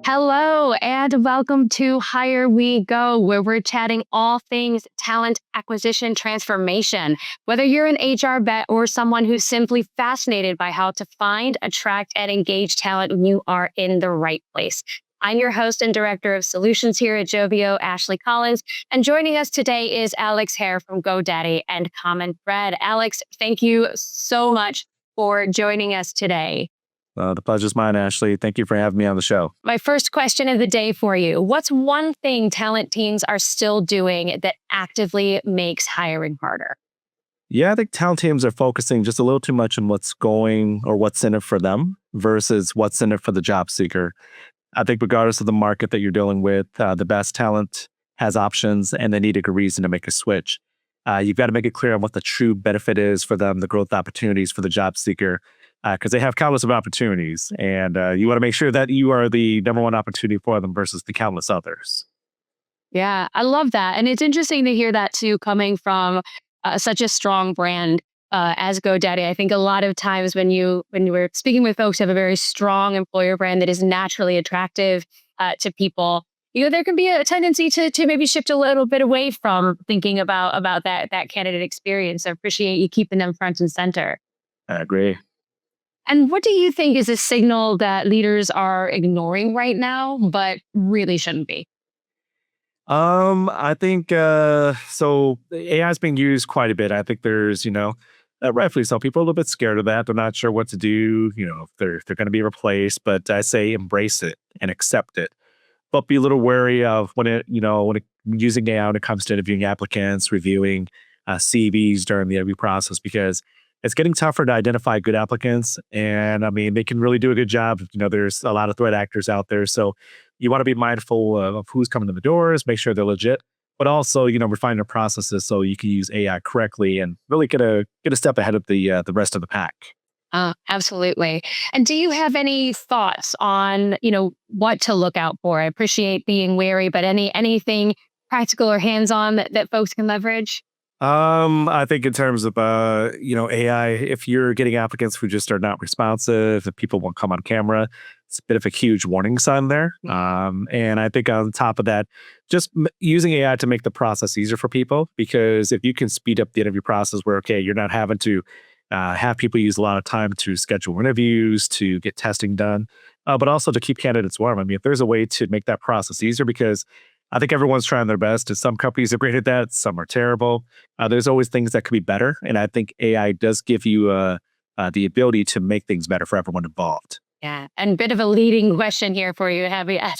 Hello, and welcome to Hire We Go, where we're chatting all things talent acquisition transformation. Whether you're an HR vet or someone who's simply fascinated by how to find, attract, and engage talent, you are in the right place. I'm your host and director of solutions here at Joveo, Ashley Collins, and joining us today is Alex Hare from GoDaddy and CommonThread. Alex, thank you so much for joining us today. The pleasure's mine, Ashley. Thank you for having me on the show. My first question of the day for you. What's one thing talent teams are still doing that actively makes hiring harder? Yeah, I think talent teams are focusing just a little too much on what's going or what's in it for them versus what's in it for the job seeker. I think regardless of the market that you're dealing with, the best talent has options and they need a good reason to make a switch. You've got to make it clear on what the true benefit is for them, the growth opportunities for the job seeker, because they have countless of opportunities. And you want to make sure that you are the number one opportunity for them versus the countless others. Yeah, I love that. And it's interesting to hear that too, coming from such a strong brand as GoDaddy. I think a lot of times when you were speaking with folks who have a very strong employer brand that is naturally attractive to people, there can be a tendency to maybe shift a little bit away from thinking about that candidate experience. I appreciate you keeping them front and center. I agree. And what do you think is a signal that leaders are ignoring right now, but really shouldn't be? I think so. AI is being used quite a bit. I think there's, rightfully so. People are a little bit scared of that. They're not sure what to do. If they're going to be replaced. But I say embrace it and accept it. But be a little wary of when using AI when it comes to interviewing applicants, reviewing CVs during the interview process, because it's getting tougher to identify good applicants. And I mean, they can really do a good job. There's a lot of threat actors out there. So you want to be mindful of who's coming to the doors, make sure they're legit, but also, refine the processes so you can use AI correctly and really get a step ahead of the rest of the pack. Absolutely. And do you have any thoughts on, what to look out for? I appreciate being wary, but anything practical or hands-on that folks can leverage? I think in terms of AI, if you're getting applicants who just are not responsive, if people won't come on camera, it's a bit of a huge warning sign there. And I think on top of that, just using AI to make the process easier for people, because if you can speed up the interview process where, you're not having to have people use a lot of time to schedule interviews, to get testing done, but also to keep candidates warm. I mean, if there's a way to make that process easier, because I think everyone's trying their best, and some companies are great at that, some are terrible. There's always things that could be better, and I think AI does give you the ability to make things better for everyone involved. Yeah, and bit of a leading question here for you, I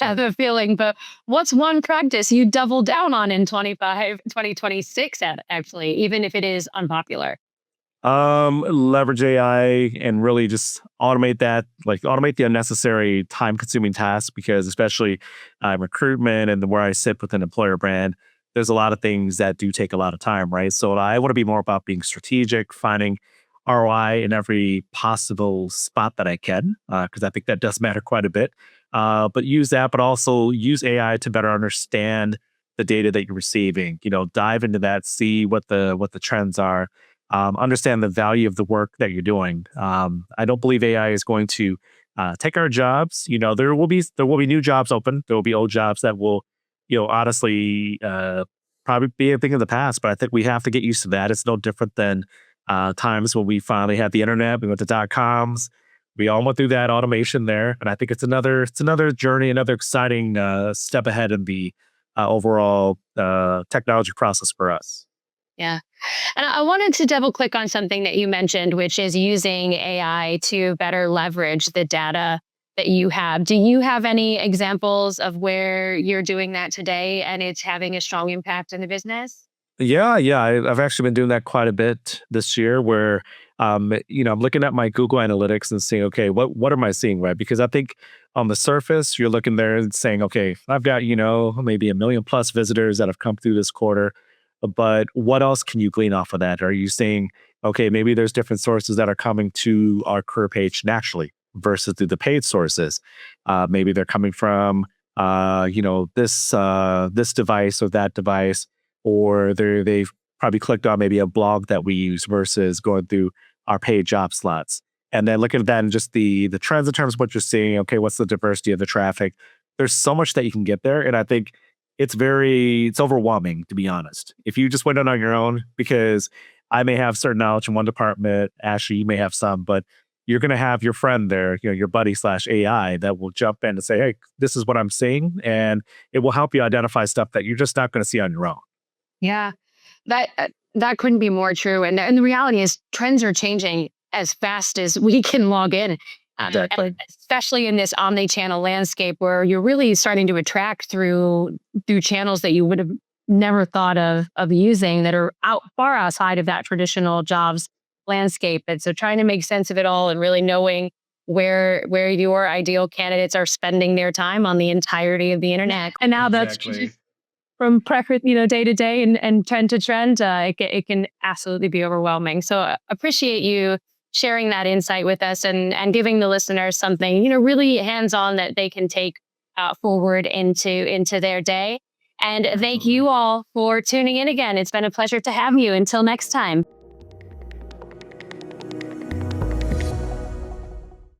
have a feeling, but what's one practice you double down on in 2026, actually, even if it is unpopular? Leverage AI and really just automate that, like automate the unnecessary time consuming tasks, because especially recruitment and where I sit with an employer brand, there's a lot of things that do take a lot of time, right? So I want to be more about being strategic, finding ROI in every possible spot that I can, because I think that does matter quite a bit. But use that, but also use AI to better understand the data that you're receiving. Dive into that, see what the trends are, understand the value of the work that you're doing. I don't believe AI is going to take our jobs. There will be new jobs open. There will be old jobs that will, honestly, probably be a thing of the past. But I think we have to get used to that. It's no different than times when we finally had the internet. We went to .coms. We all went through that automation there, and I think it's another journey, another exciting step ahead in the overall technology process for us. Yeah. And I wanted to double click on something that you mentioned, which is using AI to better leverage the data that you have. Do you have any examples of where you're doing that today and it's having a strong impact in the business? Yeah. I've actually been doing that quite a bit this year where, I'm looking at my Google Analytics and seeing, okay, what am I seeing, right? Because I think on the surface, you're looking there and saying, okay, I've got, maybe 1 million+ visitors that have come through this quarter. But what else can you glean off of that? Are you saying, okay, maybe there's different sources that are coming to our career page naturally versus through the paid sources? Maybe they're coming from, this device or that device, or they've probably clicked on maybe a blog that we use versus going through our paid job slots. And then looking at that and just the trends in terms of what you're seeing. Okay, what's the diversity of the traffic? there's so much that you can get there. And I think it's overwhelming, to be honest. If you just went in on your own, because I may have certain knowledge in one department, Ashley, you may have some, but you're going to have your friend there, your buddy slash AI that will jump in and say, hey, this is what I'm seeing. And it will help you identify stuff that you're just not going to see on your own. Yeah, that couldn't be more true. And the reality is, trends are changing as fast as we can log in. Exactly. And especially in this omni-channel landscape where you're really starting to attract through channels that you would have never thought of using, that are far outside of that traditional jobs landscape. And so trying to make sense of it all and really knowing where your ideal candidates are spending their time on the entirety of the internet. And now that's from preference, day to day and trend to trend, it can absolutely be overwhelming. So appreciate you sharing that insight with us and giving the listeners something, really hands-on that they can take forward into their day. And thank you all for tuning in again. It's been a pleasure to have you. Until next time.